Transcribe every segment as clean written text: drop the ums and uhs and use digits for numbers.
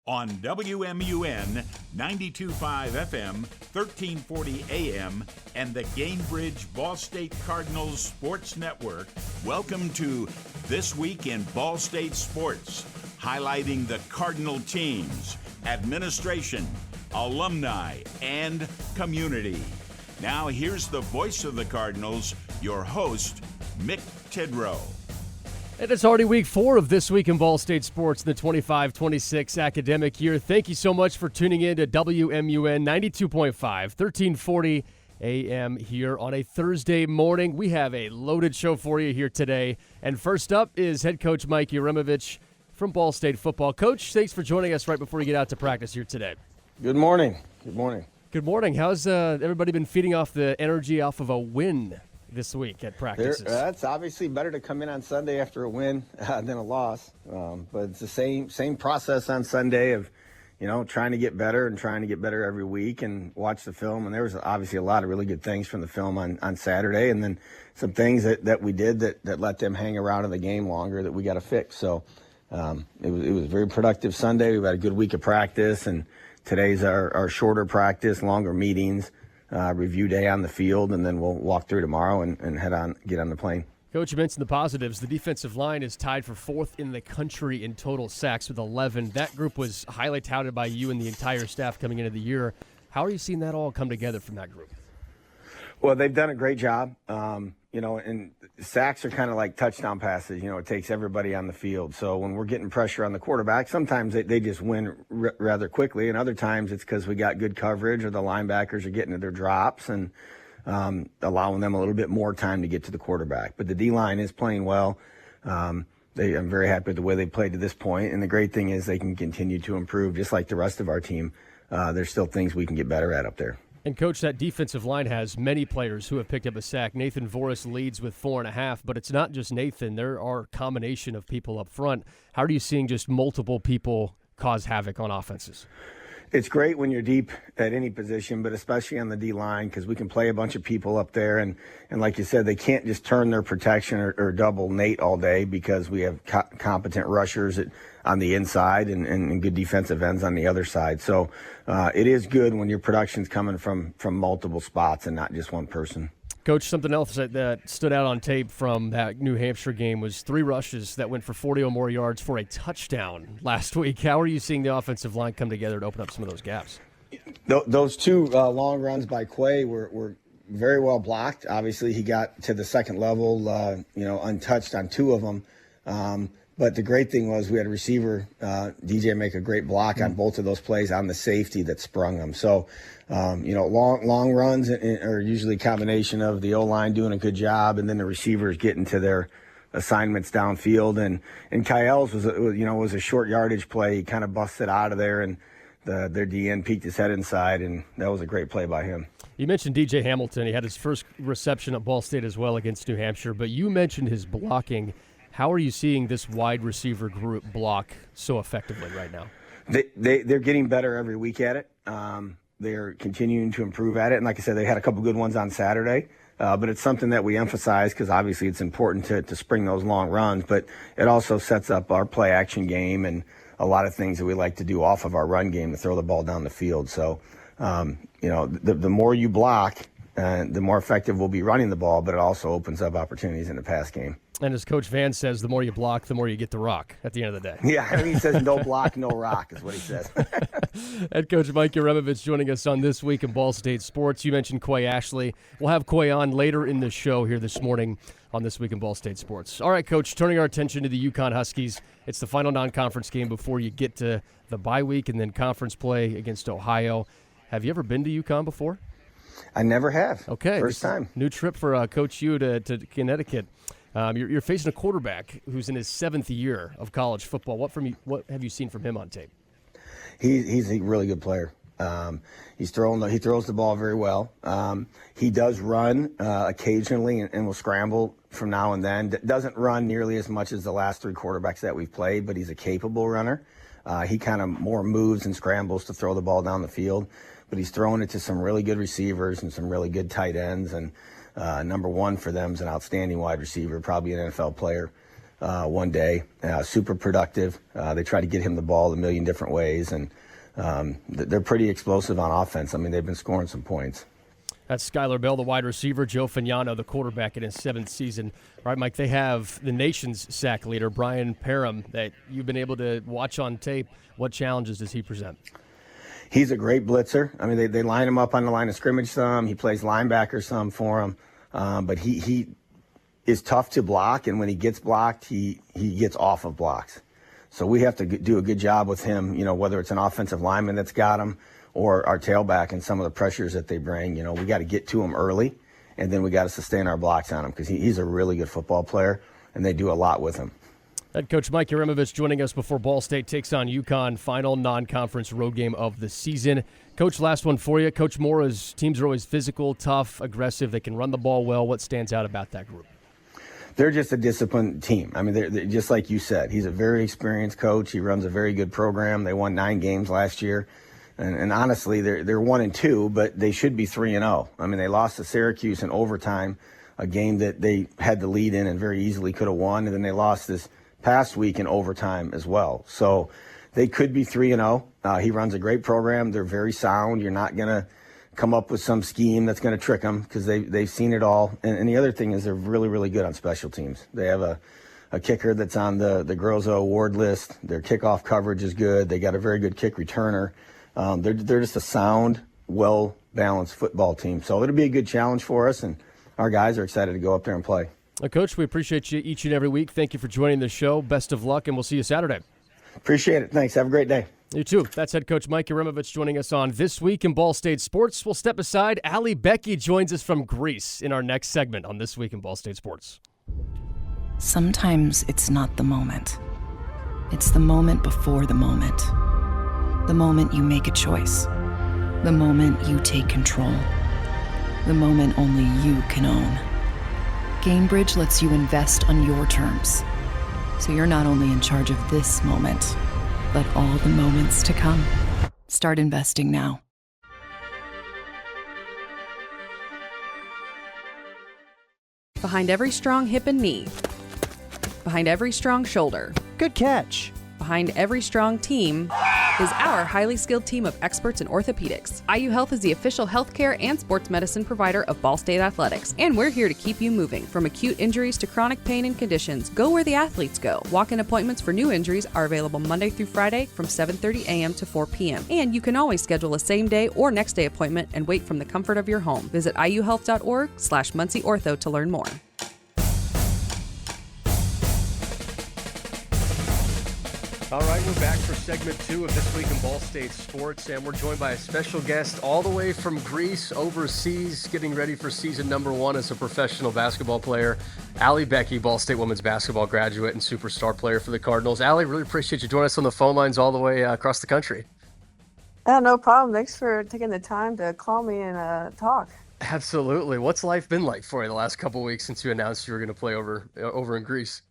On WMUN 92.5 FM, 1340 AM, and the Gainbridge Ball State Cardinals Sports Network, welcome to This Week in Ball State Sports, highlighting the Cardinal teams, administration, alumni, and community. Now here's the voice of the Cardinals, your host, Mick Tidrow. And it's already week 4 of This Week in Ball State Sports in the 25-26 academic year. Thank you so much for tuning in to WMUN 92.5, 1340 AM here on a Thursday morning. We have a loaded show for you here today. And first up is head coach Mike Uremovich from Ball State football. Coach, thanks for joining us right before you get out to practice here today. Good morning. Good morning. Good morning. How's everybody been feeding off the energy off of a win this week at practices? It's obviously better to come in on Sunday after a win than a loss. But it's the same process on Sunday of, trying to get better and trying to get better every week and watch the film. And there was obviously a lot of really good things from the film on Saturday, and then some things that we did that let them hang around in the game longer that we got to fix. So it was a very productive Sunday. We've had a good week of practice, and today's our shorter practice, longer meetings. Review day on the field, and then we'll walk through tomorrow and get on the plane. Coach, you mentioned the positives. The defensive line is tied for 4th in the country in total sacks with 11. That group was highly touted by you and the entire staff coming into the year. How are you seeing that all come together from that group? Well, they've done a great job. And sacks are kind of like touchdown passes. It takes everybody on the field. So when we're getting pressure on the quarterback, sometimes they just win rather quickly, and other times it's because we got good coverage or the linebackers are getting to their drops and allowing them a little bit more time to get to the quarterback. But the D-line is playing well. I'm very happy with the way they played to this point, and the great thing is they can continue to improve just like the rest of our team. There's still things we can get better at up there. And, Coach, that defensive line has many players who have picked up a sack. Nathan Voris leads with 4.5, but it's not just Nathan. There are a combination of people up front. How are you seeing just multiple people cause havoc on offenses? It's great when you're deep at any position, but especially on the D-line, because we can play a bunch of people up there. And like you said, they can't just turn their protection or double Nate all day because we have competent rushers on the inside and good defensive ends on the other side. So it is good when your production's coming from multiple spots and not just one person. Coach, something else that stood out on tape from that New Hampshire game was 3 rushes that went for 40 or more yards for a touchdown last week. How are you seeing the offensive line come together to open up some of those gaps? Those 2 long runs by Quay were very well blocked. Obviously, he got to the second level, untouched on 2 of them. But the great thing was we had a receiver, DJ, make a great block on both of those plays on the safety that sprung them. So, long runs are usually a combination of the O-line doing a good job and then the receivers getting to their assignments downfield. And Kyle's was a short yardage play. He kind of busted out of there, and their DN peeked his head inside, and that was a great play by him. You mentioned DJ Hamilton. He had his first reception at Ball State as well against New Hampshire, but you mentioned his blocking. How are you seeing this wide receiver group block so effectively right now? They're getting better every week at it. They're continuing to improve at it. And like I said, they had a couple good ones on Saturday. But it's something that we emphasize because obviously it's important to spring those long runs. But it also sets up our play action game and a lot of things that we like to do off of our run game to throw the ball down the field. So, the more you block, the more effective we'll be running the ball, but it also opens up opportunities in the pass game. And as Coach Van says, the more you block, the more you get the rock at the end of the day. Yeah, he says no block, no rock is what he says. Head Coach Mike Uremovich joining us on This Week in Ball State Sports. You mentioned Quay Ashley. We'll have Quay on later in the show here this morning on This Week in Ball State Sports. All right, Coach, turning our attention to the UConn Huskies. It's the final non-conference game before you get to the bye week and then conference play against Ohio. Have you ever been to UConn before? I never have. Okay. First time. New trip for Coach U to Connecticut. You're facing a quarterback who's in his 7th year of college football. What have you seen from him on tape? He's a really good player. He throws the ball very well. He does run occasionally and will scramble from now and then. Doesn't run nearly as much as the last 3 quarterbacks that we've played, but he's a capable runner. He kind of more moves and scrambles to throw the ball down the field, but he's throwing it to some really good receivers and some really good tight ends. And number 1 for them is an outstanding wide receiver, probably an NFL player. one day. Super productive. They try to get him the ball a million different ways, and they're pretty explosive on offense. I mean, they've been scoring some points. That's Skylar Bell, the wide receiver, Joe Fagnano, the quarterback in his 7th season. All right, Mike, they have the nation's sack leader, Brian Parham, that you've been able to watch on tape. What challenges does he present? He's a great blitzer. I mean, they line him up on the line of scrimmage some. He plays linebacker some for him. But he is tough to block, and when he gets blocked, he gets off of blocks. So we have to do a good job with him, whether it's an offensive lineman that's got him or our tailback and some of the pressures that they bring. We got to get to him early, and then we got to sustain our blocks on him because he's a really good football player, and they do a lot with him. Head coach Mike Uremovich joining us before Ball State takes on UConn, final non-conference road game of the season. Coach, last one for you. Coach Mora's teams are always physical, tough, aggressive. They can run the ball well. What stands out about that group? They're just a disciplined team. I mean, they're just like you said. He's a very experienced coach. He runs a very good program. They won 9 games last year. And honestly, they're 1-2, but they should be 3-0. I mean, they lost to Syracuse in overtime, a game that they had the lead in and very easily could have won. And then they lost this past week in overtime as well. So they could be 3-0. He runs a great program. They're very sound. You're not going to come up with some scheme that's going to trick them because they've seen it all. And the other thing is they're really, really good on special teams. They have a kicker that's on the Groza award list. Their kickoff coverage is good. They got a very good kick returner. They're just a sound, well-balanced football team. So it'll be a good challenge for us, and our guys are excited to go up there and play. Coach, we appreciate you each and every week. Thank you for joining the show. Best of luck, and we'll see you Saturday. Appreciate it. Thanks. Have a great day. You too. That's head coach Mike Uremovich joining us on This Week in Ball State Sports. We'll step aside. Becki joins us from Greece in our next segment on This Week in Ball State Sports. Sometimes it's not the moment. It's the moment before the moment. The moment you make a choice. The moment you take control. The moment only you can own. Gainbridge lets you invest on your terms. So you're not only in charge of this moment, but all the moments to come. Start investing now. Behind every strong hip and knee. Behind every strong shoulder. Good catch. Behind every strong team is our highly skilled team of experts in orthopedics. IU Health is the official healthcare and sports medicine provider of Ball State Athletics, and we're here to keep you moving. From acute injuries to chronic pain and conditions, go where the athletes go. Walk-in appointments for new injuries are available Monday through Friday from 7:30 a.m. to 4 p.m. And you can always schedule a same-day or next-day appointment and wait from the comfort of your home. Visit iuhealth.org/MuncieOrtho to learn more. All right, we're back for segment 2 of This Week in Ball State Sports, and we're joined by a special guest all the way from Greece, overseas, getting ready for season number 1 as a professional basketball player. Becki, Ball State women's basketball graduate and superstar player for the Cardinals. Really appreciate you joining us on the phone lines all the way across the country. No problem. Thanks for taking the time to call me and talk. Absolutely. What's life been like for you the last couple of weeks since you announced you were going to play over in Greece?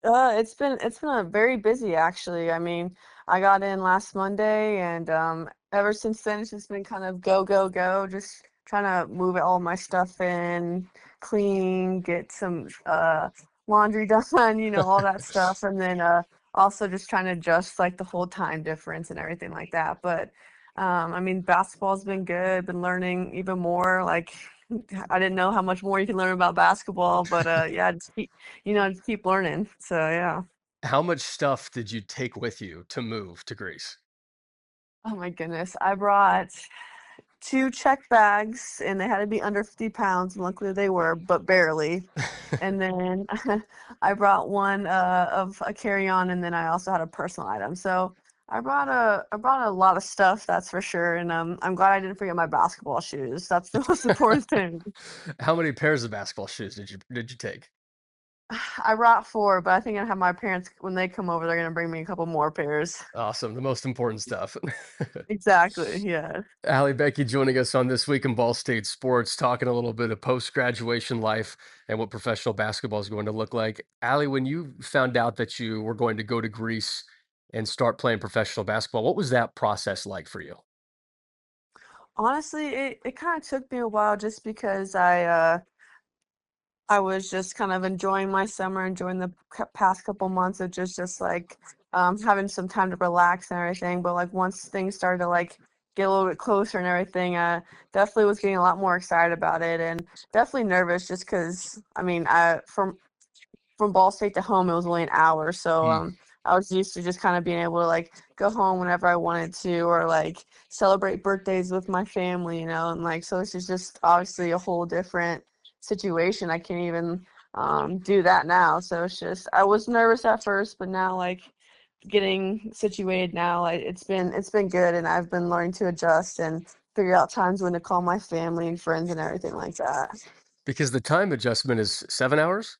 It's been a very busy actually. I mean, I got in last Monday, and ever since then it's just been kind of go, just trying to move all my stuff in, clean, get some laundry done, all that stuff, and then also just trying to adjust like the whole time difference and everything like that. But I mean, basketball's been good. Been learning even more. Like, I didn't know how much more you can learn about basketball, but yeah, just keep learning. So yeah. How much stuff did you take with you to move to Greece? Oh my goodness, I brought 2 check bags, and they had to be under 50 pounds. And luckily they were, but barely. And then I brought one of a carry-on, and then I also had a personal item. So I brought a lot of stuff, that's for sure. And I'm glad I didn't forget my basketball shoes. That's the most important thing. How many pairs of basketball shoes did you take? I brought 4, but I think I have my parents, when they come over, they're gonna bring me a couple more pairs. Awesome. The most important stuff. Exactly. Yeah. Becki joining us on This Week in Ball State Sports, talking a little bit of post-graduation life and what professional basketball is going to look like. When you found out that you were going to go to Greece and start playing professional basketball, what was that process like for you? Honestly, it kind of took me a while just because I I was just kind of enjoying my summer, enjoying the past couple months of just like having some time to relax and everything. But like once things started to like get a little bit closer and everything, definitely was getting a lot more excited about it and definitely nervous just because I mean, from Ball State to home, it was only an hour. So Mm. I was used to just kind of being able to like go home whenever I wanted to, or like celebrate birthdays with my family, and like so this is just obviously a whole different situation. I can't even do that now. So it's just I was nervous at first, but now like getting situated now, like it's been good, and I've been learning to adjust and figure out times when to call my family and friends and everything like that. Because the time adjustment is 7 hours?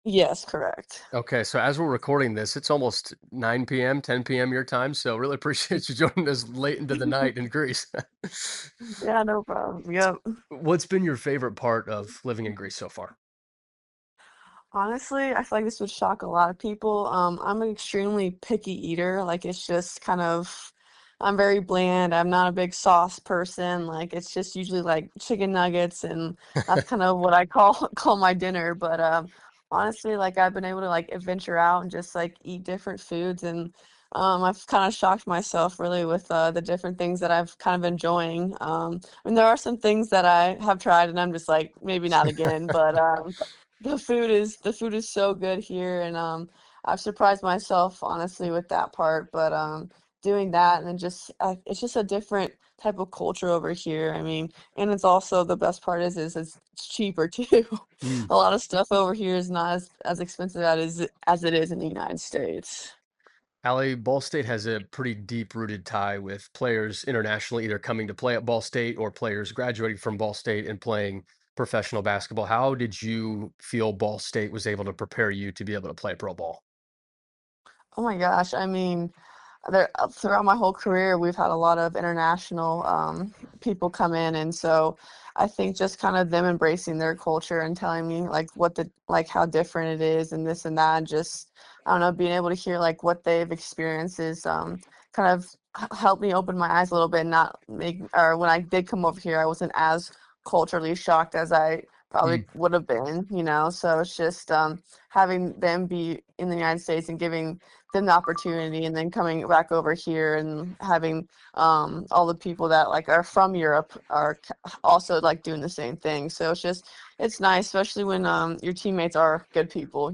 Yes, correct. Okay, so as we're recording this, it's almost 9 p.m., 10 p.m. your time. So really appreciate you joining us late into the night in Greece. Yeah, no problem. Yep. What's been your favorite part of living in Greece so far? Honestly, I feel like this would shock a lot of people. I'm an extremely picky eater. Like it's just kind of, I'm very bland. I'm not a big sauce person. Like it's just usually like chicken nuggets, and that's kind of what I call call my dinner. But honestly, like I've been able to like adventure out and just like eat different foods, and I've kind of shocked myself really with the different things that I've kind of enjoying. I mean, there are some things that I have tried, and I'm just like maybe not again, but. The food is so good here, and I've surprised myself honestly with that part. But doing that and then just it's just a different type of culture over here. I mean, and it's also the best part is it's cheaper too. Mm. A lot of stuff over here is not as expensive as it is in the United States. Allie, Ball State has a pretty deep rooted tie with players internationally, either coming to play at Ball State or players graduating from Ball State and playing professional basketball. How did you feel Ball State was able to prepare you to be able to play pro ball? Oh my gosh, I mean, throughout my whole career, we've had a lot of international people come in, and so I think just kind of them embracing their culture and telling me like like how different it is and this and that, and just I don't know, being able to hear like what they've experienced is kind of helped me open my eyes a little bit, and not make or when I did come over here, I wasn't as culturally shocked as I probably Mm. would have been. So it's just having them be in the United States and giving them the opportunity, and then coming back over here and having all the people that like are from Europe are also like doing the same thing. So it's nice, especially when your teammates are good people.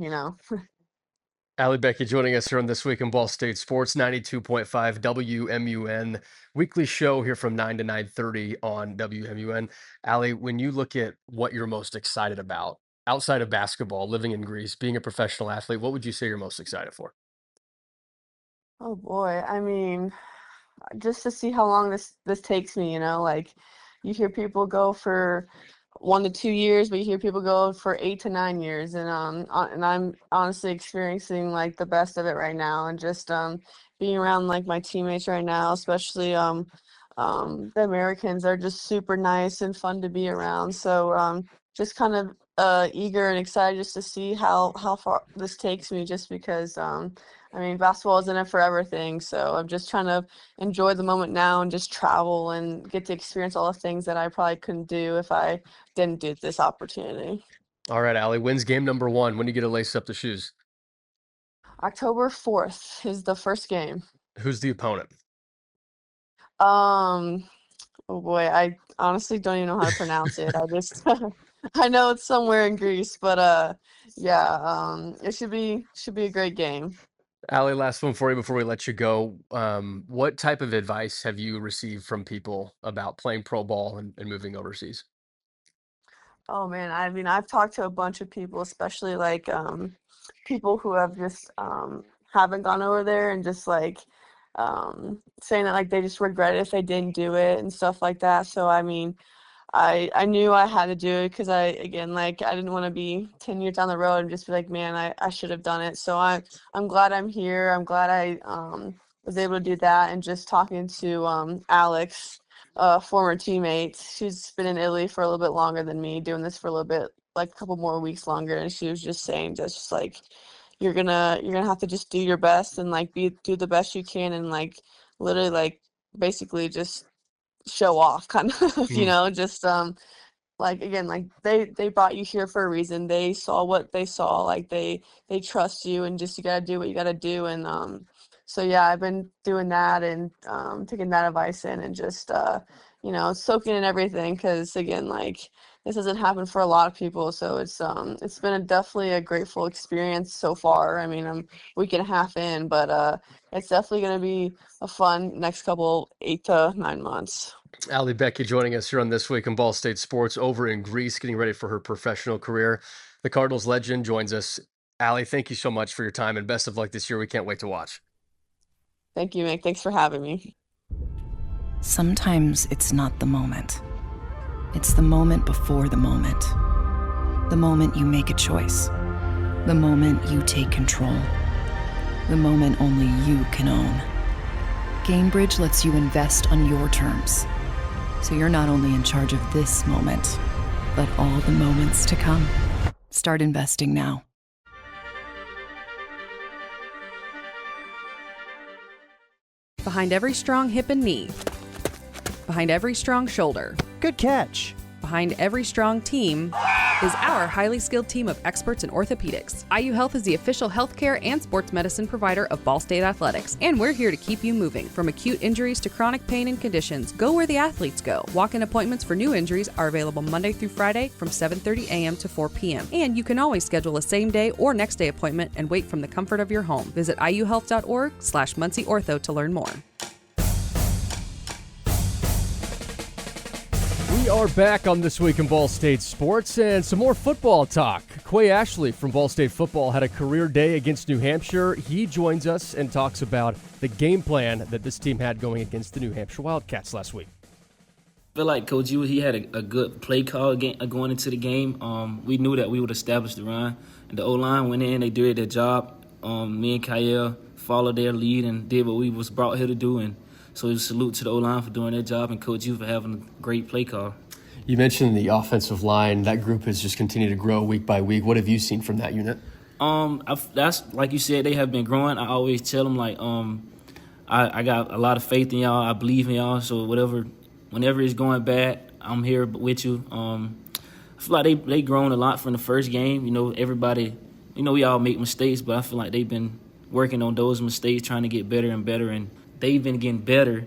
Allie, Becki joining us here on This Week in Ball State Sports, 92.5 WMUN, weekly show here from 9 to 9:30 on WMUN. Allie, when you look at what you're most excited about outside of basketball, living in Greece, being a professional athlete, what would you say you're most excited for? Oh boy, I mean, just to see how long this takes me. Like you hear people go for 1 to 2 years, but you hear people go for 8 to 9 years, and and I'm honestly experiencing like the best of it right now, and just being around like my teammates right now, especially the Americans are just super nice and fun to be around. So just kind of eager and excited just to see how far this takes me, just because I mean, basketball isn't a forever thing, so I'm just trying to enjoy the moment now and just travel and get to experience all the things that I probably couldn't do if I didn't do this opportunity. All right, Allie, when's game number one? When do you get to lace up the shoes? October 4th is the first game. Who's the opponent? Um, oh boy, I honestly don't even know how to pronounce it. I just I know it's somewhere in Greece, but yeah, it should be a great game. Allie, last one for you before we let you go. What type of advice have you received from people about playing pro ball and moving overseas? Oh man, I mean, I've talked to a bunch of people, especially like people who have just haven't gone over there, and just like saying that like they just regret it if they didn't do it and stuff like that. So I mean, I knew I had to do it because again, like I didn't want to be 10 years down the road and just be like, man, I should have done it. So I'm glad I'm here. I'm glad I was able to do that. And just talking to Alex, former teammate, she's been in Italy for a little bit longer than me, doing this for a little bit, like a couple more weeks longer, and she was just saying just like you're gonna have to just do your best and like do the best you can, and like literally like basically just show off kind of, just like again, like they brought you here for a reason. They saw what they saw. Like they trust you, and just you gotta do what you gotta do. And so yeah, I've been doing that and taking that advice in and just soaking in everything because again, like this doesn't happen for a lot of people. So it's been definitely a grateful experience so far. I mean, I'm a week and a half in, but it's definitely gonna be a fun next couple 8 to 9 months. Allie Becki joining us here on This Week in Ball State Sports over in Greece, getting ready for her professional career. The Cardinals legend joins us. Allie, thank you so much for your time and best of luck this year. We can't wait to watch. Thank you, Mick. Thanks for having me. Sometimes it's not the moment. It's the moment before the moment. The moment you make a choice. The moment you take control. The moment only you can own. GameBridge lets you invest on your terms. So you're not only in charge of this moment, but all the moments to come. Start investing now. Behind every strong hip and knee. Behind every strong shoulder. Good catch. Behind every strong team is our highly skilled team of experts in orthopedics. IU Health is the official healthcare and sports medicine provider of Ball State Athletics, and we're here to keep you moving. From acute injuries to chronic pain and conditions, go where the athletes go. Walk-in appointments for new injuries are available Monday through Friday from 7:30 a.m. to 4 p.m. And you can always schedule a same-day or next-day appointment and wait from the comfort of your home. Visit iuhealth.org/MuncieOrtho to learn more. We are back on This Week in Ball State Sports and some more football talk. Quay Ashley from Ball State Football had a career day against New Hampshire. He joins us and talks about the game plan that this team had going against the New Hampshire Wildcats last week. I feel like Coach U, he had a good play call going into the game. We knew that we would establish the run. And the O-line went in, they did their job. Me and Kyle followed their lead and did what we was brought here to do. And so a salute to the O-line for doing their job and Coach U for having a great play call. You mentioned the offensive line. That group has just continued to grow week by week. What have you seen from that unit? That's like you said, they have been growing. I always tell them I got a lot of faith in y'all. I believe in y'all. So whenever it's going bad, I'm here with you. I feel like they grown a lot from the first game. You know, everybody, we all make mistakes, but I feel like they've been working on those mistakes, trying to get better and better, and they've been getting better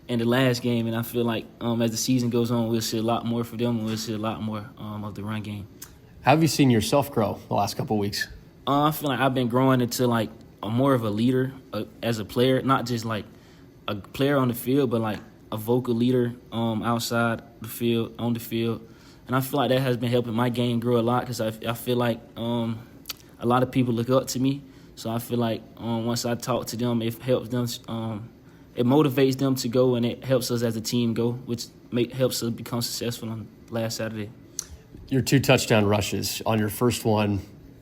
in the last game, and I feel like as the season goes on, we'll see a lot more for them, and we'll see a lot more of the run game. How have you seen yourself grow the last couple of weeks? I feel like I've been growing into like more of a leader as a player, not just like a player on the field, but like a vocal leader outside the field, on the field. And I feel like that has been helping my game grow a lot because I feel like a lot of people look up to me. So I feel like once I talk to them, it helps them. It motivates them to go, and it helps us as a team go, which helps us become successful on last Saturday. Your 2 touchdown rushes. On your first one,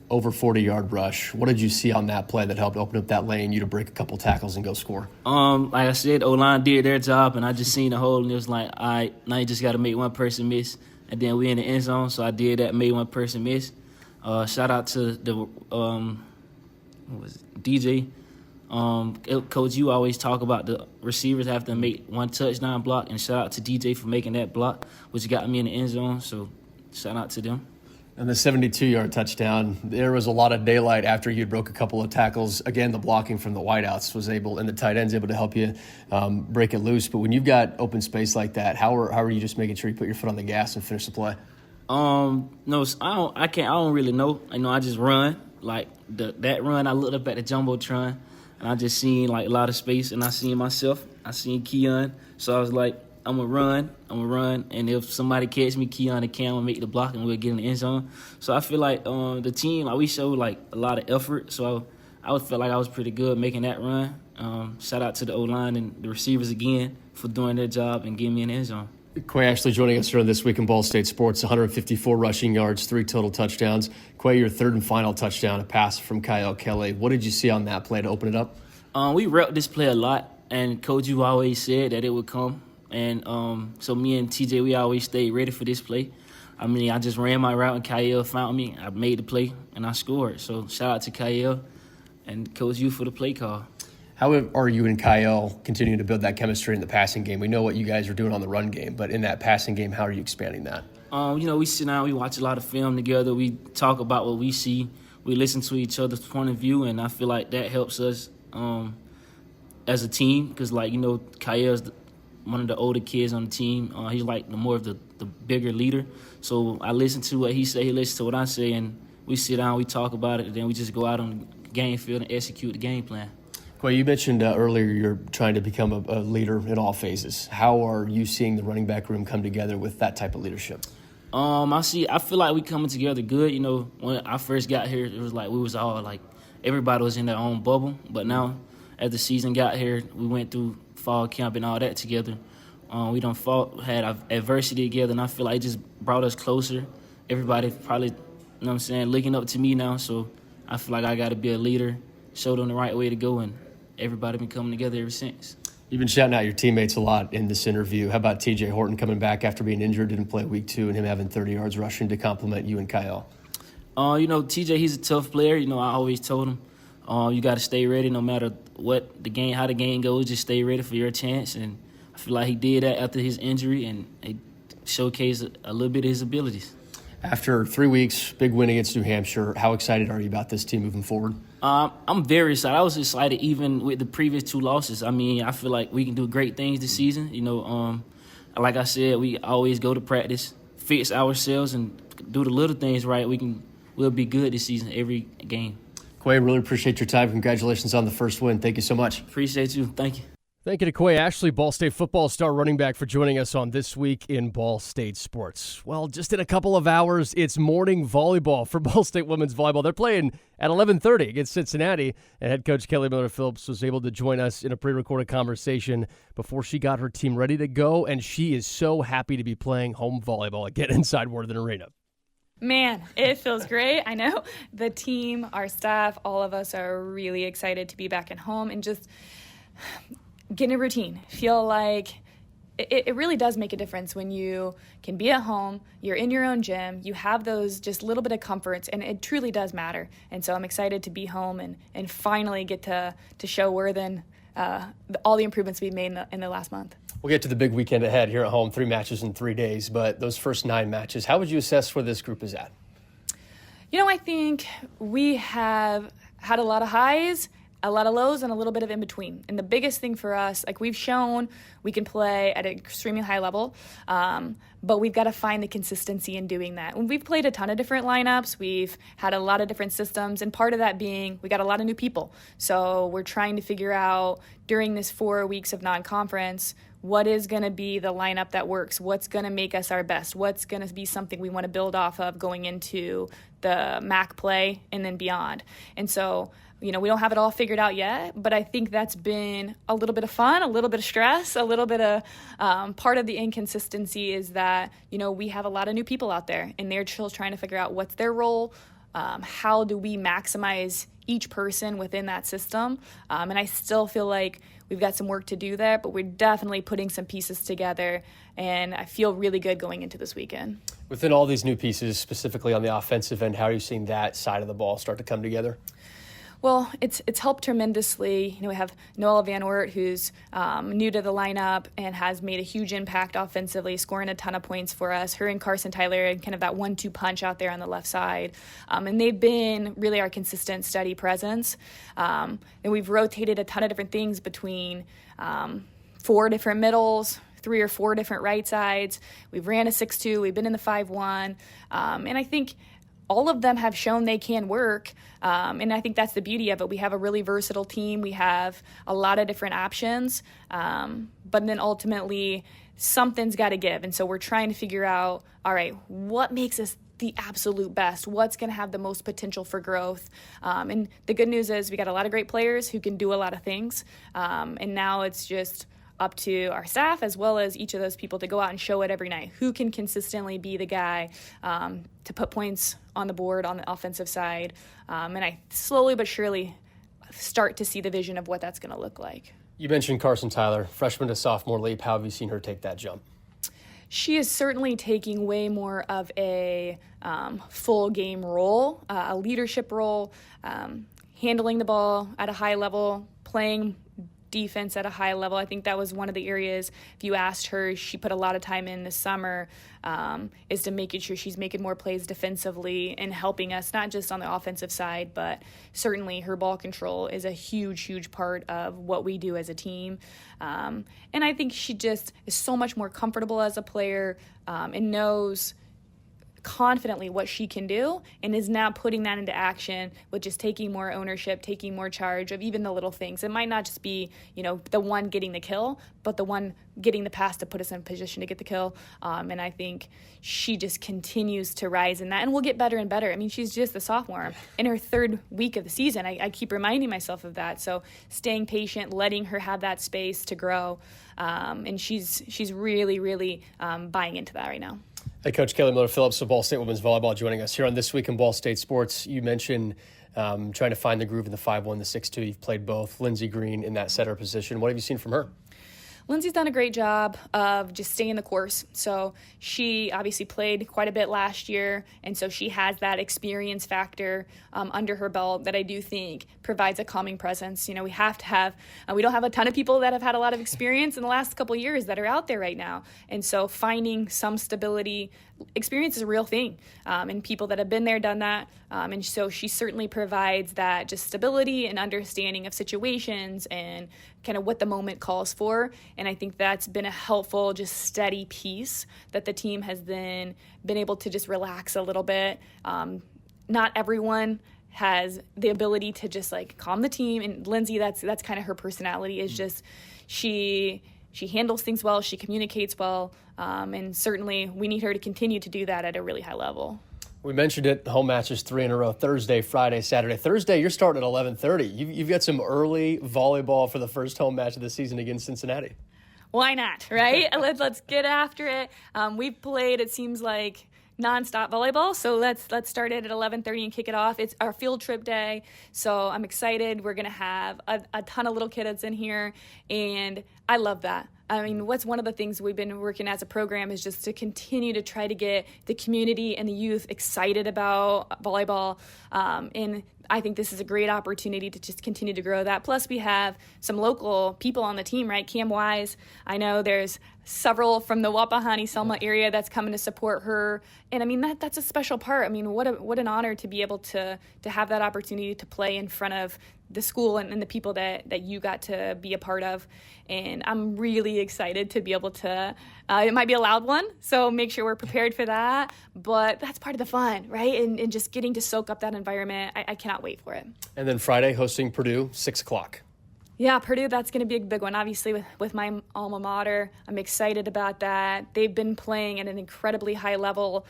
over 40-yard rush. What did you see on that play that helped open up that lane, you to break a couple tackles and go score? Like I said, O-line did their job, and I just seen the hole, and it was like, all right, now you just got to make one person miss, and then we in the end zone, so I did that, made one person miss. Shout out to the DJ. Coach, you always talk about the receivers have to make one touchdown block, and shout out to DJ for making that block, which got me in the end zone. So shout out to them. And the 72-yard touchdown, there was a lot of daylight after you broke a couple of tackles. Again, the blocking from the wideouts was able, and the tight ends able to help you break it loose. But when you've got open space like that, how are you just making sure you put your foot on the gas and finish the play? No, I don't really know. I just run. Like that run, I looked up at the jumbotron. And I just seen like a lot of space, and I seen myself. I seen Keon, so I was like, I'm gonna run, and if somebody catch me, Keon and Cam will make the block, and we'll get in the end zone. So I feel like the team, like we showed like a lot of effort. So I would feel like I was pretty good making that run. Shout out to the O-line and the receivers again for doing their job and getting me in the end zone. Quay Ashley joining us here on This Week in Ball State Sports, 154 rushing yards, 3 total touchdowns. Quay, your third and final touchdown, a pass from Kyle Kelli. What did you see on that play to open it up? We repped this play a lot, and Coach, you always said that it would come. And so me and TJ, we always stayed ready for this play. I just ran my route, and Kyle found me. I made the play, and I scored. So shout out to Kyle and Coach U for the play call. How are you and Kyle continuing to build that chemistry in the passing game? We know what you guys are doing on the run game, but in that passing game, how are you expanding that? We sit down, we watch a lot of film together. We talk about what we see. We listen to each other's point of view, and I feel like that helps us as a team because, Kael's one of the older kids on the team. He's more of the bigger leader. So I listen to what he say, he listens to what I say, and we sit down, we talk about it, and then we just go out on the game field and execute the game plan. Well, you mentioned earlier you're trying to become a leader in all phases. How are you seeing the running back room come together with that type of leadership? I feel like we coming together good. When I first got here, it was like we was all everybody was in their own bubble. But now, as the season got here, we went through fall camp and all that together. We had adversity together, and I feel like it just brought us closer. Everybody probably, looking up to me now. So I feel like I got to be a leader, show them the right way to go, and everybody been coming together ever since. You've been shouting out your teammates a lot in this interview. How about T.J. Horton coming back after being injured, didn't play week 2, and him having 30 yards rushing to compliment you and Kyle? T.J., he's a tough player. I always told him, you got to stay ready no matter how the game goes. Just stay ready for your chance. And I feel like he did that after his injury, and he showcased a little bit of his abilities. After 3 weeks, big win against New Hampshire, how excited are you about this team moving forward? I'm very excited. I was excited even with the previous 2 losses. I feel like we can do great things this season. Like I said, we always go to practice, fix ourselves, and do the little things right. We'll be good this season, every game. Quay, really appreciate your time. Congratulations on the first win. Thank you so much. Appreciate you. Thank you. Thank you to Quay Ashley, Ball State football star running back, for joining us on This Week in Ball State Sports. Well, just in a couple of hours, it's morning volleyball for Ball State women's volleyball. They're playing at 11:30 against Cincinnati, and head coach Kelli Phillips was able to join us in a pre-recorded conversation before she got her team ready to go, and she is so happy to be playing home volleyball again inside Worthen Arena. Man, it feels great. I know the team, our staff, all of us are really excited to be back at home and just get in a routine. Feel like it really does make a difference when you can be at home, you're in your own gym, you have those just little bit of comforts, and it truly does matter. And so I'm excited to be home and finally get to show Worthen all the improvements we've made in the last month. We'll get to the big weekend ahead here at home, 3 matches in 3 days, but those first 9 matches, how would you assess where this group is at? I think we have had a lot of highs, a lot of lows, and a little bit of in between. And the biggest thing for us, we've shown we can play at an extremely high level, but we've got to find the consistency in doing that. And we've played a ton of different lineups. We've had a lot of different systems, and part of that being we got a lot of new people. So we're trying to figure out during this 4 weeks of non-conference, what is going to be the lineup that works? What's going to make us our best? What's going to be something we want to build off of going into the MAC play and then beyond? And so, we don't have it all figured out yet, but I think that's been a little bit of fun, a little bit of stress, a little bit of part of the inconsistency is that, we have a lot of new people out there and they're still trying to figure out what's their role, how do we maximize each person within that system. And I still feel like we've got some work to do there, but we're definitely putting some pieces together, and I feel really good going into this weekend. Within all these new pieces, specifically on the offensive end, how are you seeing that side of the ball start to come together? Well, it's helped tremendously. We have Noelle Van Oort, who's new to the lineup and has made a huge impact offensively, scoring a ton of points for us. Her and Carson Tyler and kind of that 1-2 punch out there on the left side. And they've been really our consistent, steady presence. And we've rotated a ton of different things between 4 different middles, 3 or 4 different right sides. We've ran a 6-2. We've been in the 5-1. And I think all of them have shown they can work, and I think that's the beauty of it. We have a really versatile team. We have a lot of different options, but then ultimately something's got to give, and so we're trying to figure out, all right, what makes us the absolute best? What's going to have the most potential for growth? And the good news is we got a lot of great players who can do a lot of things, and now it's just up to our staff as well as each of those people to go out and show it every night. Who can consistently be the guy to put points on the board on the offensive side? And I slowly but surely start to see the vision of what that's going to look like. You mentioned Carson Tyler, freshman to sophomore leap. How have you seen her take that jump? She is certainly taking way more of a full game role, a leadership role, handling the ball at a high level, playing defense at a high level. I think that was one of the areas, if you asked her, she put a lot of time in this summer, is to making sure she's making more plays defensively and helping us, not just on the offensive side, but certainly her ball control is a huge, huge part of what we do as a team. And I think she just is so much more comfortable as a player and knows confidently what she can do, and is now putting that into action with just taking more ownership, taking more charge of even the little things. It might not just be, the one getting the kill, but the one getting the pass to put us in position to get the kill. And I think she just continues to rise in that, and will get better and better. I mean, she's just a sophomore in her third week of the season. I keep reminding myself of that. So staying patient, letting her have that space to grow. And she's really, really buying into that right now. Hey, Coach Kelli Phillips of Ball State Women's Volleyball joining us here on This Week in Ball State Sports. You mentioned trying to find the groove in the 5-1, the 6-2. You've played both. Lindsey Green in that setter position. What have you seen from her? Lindsay's done a great job of just staying the course. So she obviously played quite a bit last year, and so she has that experience factor under her belt that I do think provides a calming presence. We have to have, we don't have a ton of people that have had a lot of experience in the last couple of years that are out there right now. And so finding some stability, experience is a real thing, and people that have been there, done that. And so she certainly provides that just stability and understanding of situations and kind of what the moment calls for. And I think that's been a helpful, just steady piece that the team has then been able to just relax a little bit. Not everyone has the ability to just calm the team. And Lindsay, that's kind of her personality, is just she handles things well, she communicates well, and certainly we need her to continue to do that at a really high level. We mentioned it, home matches 3 in a row, Thursday, Friday, Saturday. Thursday, you're starting at 11:30. You've got some early volleyball for the first home match of the season against Cincinnati. Why not, right? Let's get after it. We've played, it seems like, nonstop volleyball, so let's start it at 11:30 and kick it off. It's our field trip day, so I'm excited. We're gonna have a ton of little kids in here, and I love that. I mean, what's one of the things we've been working as a program is just to continue to try to get the community and the youth excited about volleyball, and I think this is a great opportunity to just continue to grow that. Plus, we have some local people on the team, right? Cam Wise, I know there's several from the Wapahani, Selma area that's coming to support her. And I mean, that's a special part. I mean, what an honor to be able to have that opportunity to play in front of the school and the people that you got to be a part of. And I'm really excited to be able to, it might be a loud one, so make sure we're prepared for that. But that's part of the fun, right? And just getting to soak up that environment, I cannot wait for it. And then Friday, hosting Purdue, 6 o'clock. Yeah, Purdue, that's going to be a big one. Obviously, with my alma mater, I'm excited about that. They've been playing at an incredibly high level.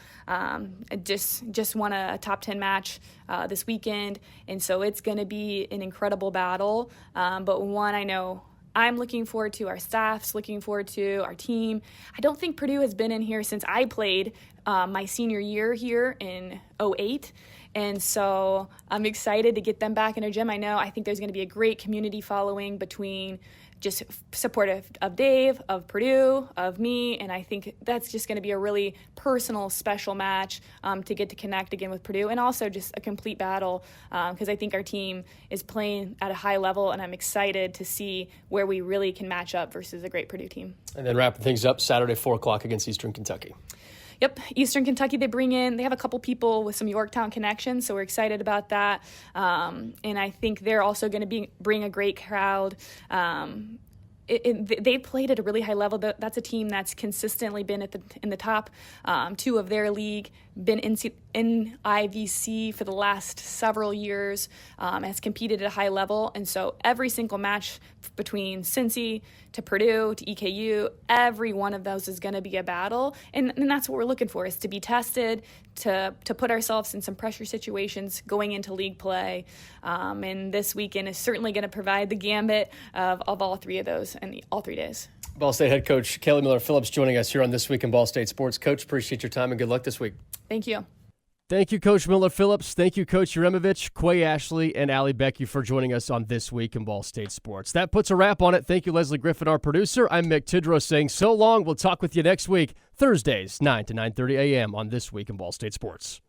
Just won a top 10 match this weekend, and so it's going to be an incredible battle. But one I know I'm looking forward to, our staff's looking forward to, our team. I don't think Purdue has been in here since I played my senior year here in 2008. And so I'm excited to get them back in our gym. I think there's going to be a great community following between just supportive of Dave, of Purdue, of me, and I think that's just going to be a really personal, special match to get to connect again with Purdue, and also just a complete battle because I think our team is playing at a high level, and I'm excited to see where we really can match up versus a great Purdue team. And then wrapping things up, Saturday, 4 o'clock against Eastern Kentucky. Yep, Eastern Kentucky, they have a couple people with some Yorktown connections, so we're excited about that. And I think they're also going to bring a great crowd. They played at a really high level. That's a team that's consistently been in the top 2 of their league, been in IVC for the last several years, has competed at a high level. And so every single match between Cincy to Purdue to EKU, every one of those is going to be a battle. And that's what we're looking for, is to be tested, to put ourselves in some pressure situations going into league play. And this weekend is certainly going to provide the gambit of all 3 of those and all 3 days. Ball State head coach Kelli Phillips joining us here on This Week in Ball State Sports. Coach, appreciate your time and good luck this week. Thank you. Thank you, Coach Miller-Phillips. Thank you, Coach Uremovich, Quay Ashley, and Allie Becki for joining us on This Week in Ball State Sports. That puts a wrap on it. Thank you, Leslie Griffin, our producer. I'm Mick Tidrow saying so long. We'll talk with you next week, Thursdays, 9 to 9:30 a.m. on This Week in Ball State Sports.